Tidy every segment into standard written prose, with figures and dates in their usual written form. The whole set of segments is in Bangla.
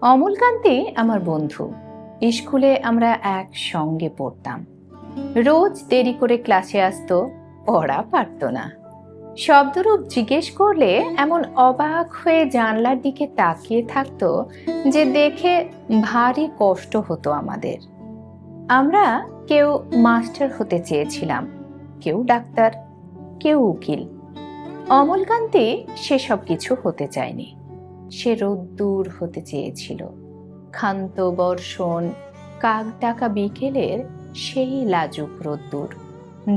অমলকান্তি আমার বন্ধু। স্কুলে আমরা একসঙ্গে পড়তাম। রোজ দেরি করে ক্লাসে আসতো, পড়া পারতো না। শব্দরূপ জিজ্ঞেস করলে এমন অবাক হয়ে জানলার দিকে তাকিয়ে থাকতো যে দেখে ভারী কষ্ট হতো আমাদের। আমরা কেউ মাস্টার হতে চেয়েছিলাম, কেউ ডাক্তার, কেউ উকিল। অমলকান্তি সেসব কিছু হতে চায়নি। সে রোদ্দুর হতে চেয়েছিল। ক্ষান্ত বর্ষণ, কাক ডাকা বিকেলের সেই লাজুক রোদ্দুর,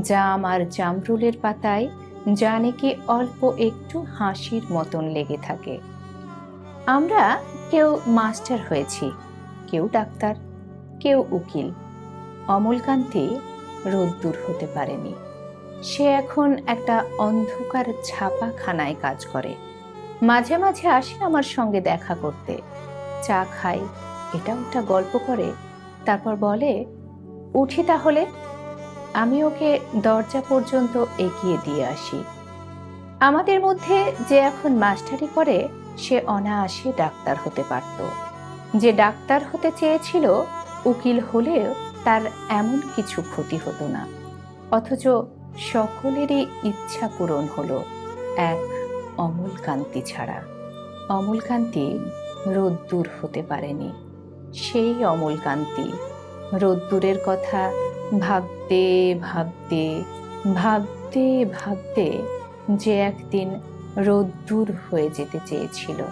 জাম আর জামরুলের পাতায় জানে কি অল্প একটু হাসির মতন লেগে থাকে। আমরা কেউ মাস্টার হয়েছি, কেউ ডাক্তার, কেউ উকিল। অমলকান্তি রোদ্দুর হতে পারেনি। সে এখন একটা অন্ধকার ছাপাখানায় কাজ করে। মাঝে মাঝে আসে আমার সঙ্গে দেখা করতে, চা খাই, এটা ওটা গল্প করে, তারপর বলে, উঠি তাহলে। আমি ওকে দরজা পর্যন্ত এগিয়ে দিয়ে আসি। আমাদের মধ্যে যে এখন মাস্টারি করে সে অনায়াসে ডাক্তার হতে পারত। যে ডাক্তার হতে চেয়েছিল উকিল হলেও তার এমন কিছু ক্ষতি হতো না। অথচ সকলেরই ইচ্ছা পূরণ হলো, এক অমলকান্তি ছাড়া। অমলকান্তি রোদ্দুর হতে পারেনি। সেই অমলকান্তি রোদ্দুরের কথা ভাবতে ভাবতে ভাবতে ভাবতে যে একদিন রোদ্দুর হয়ে যেতে চেয়েছিল।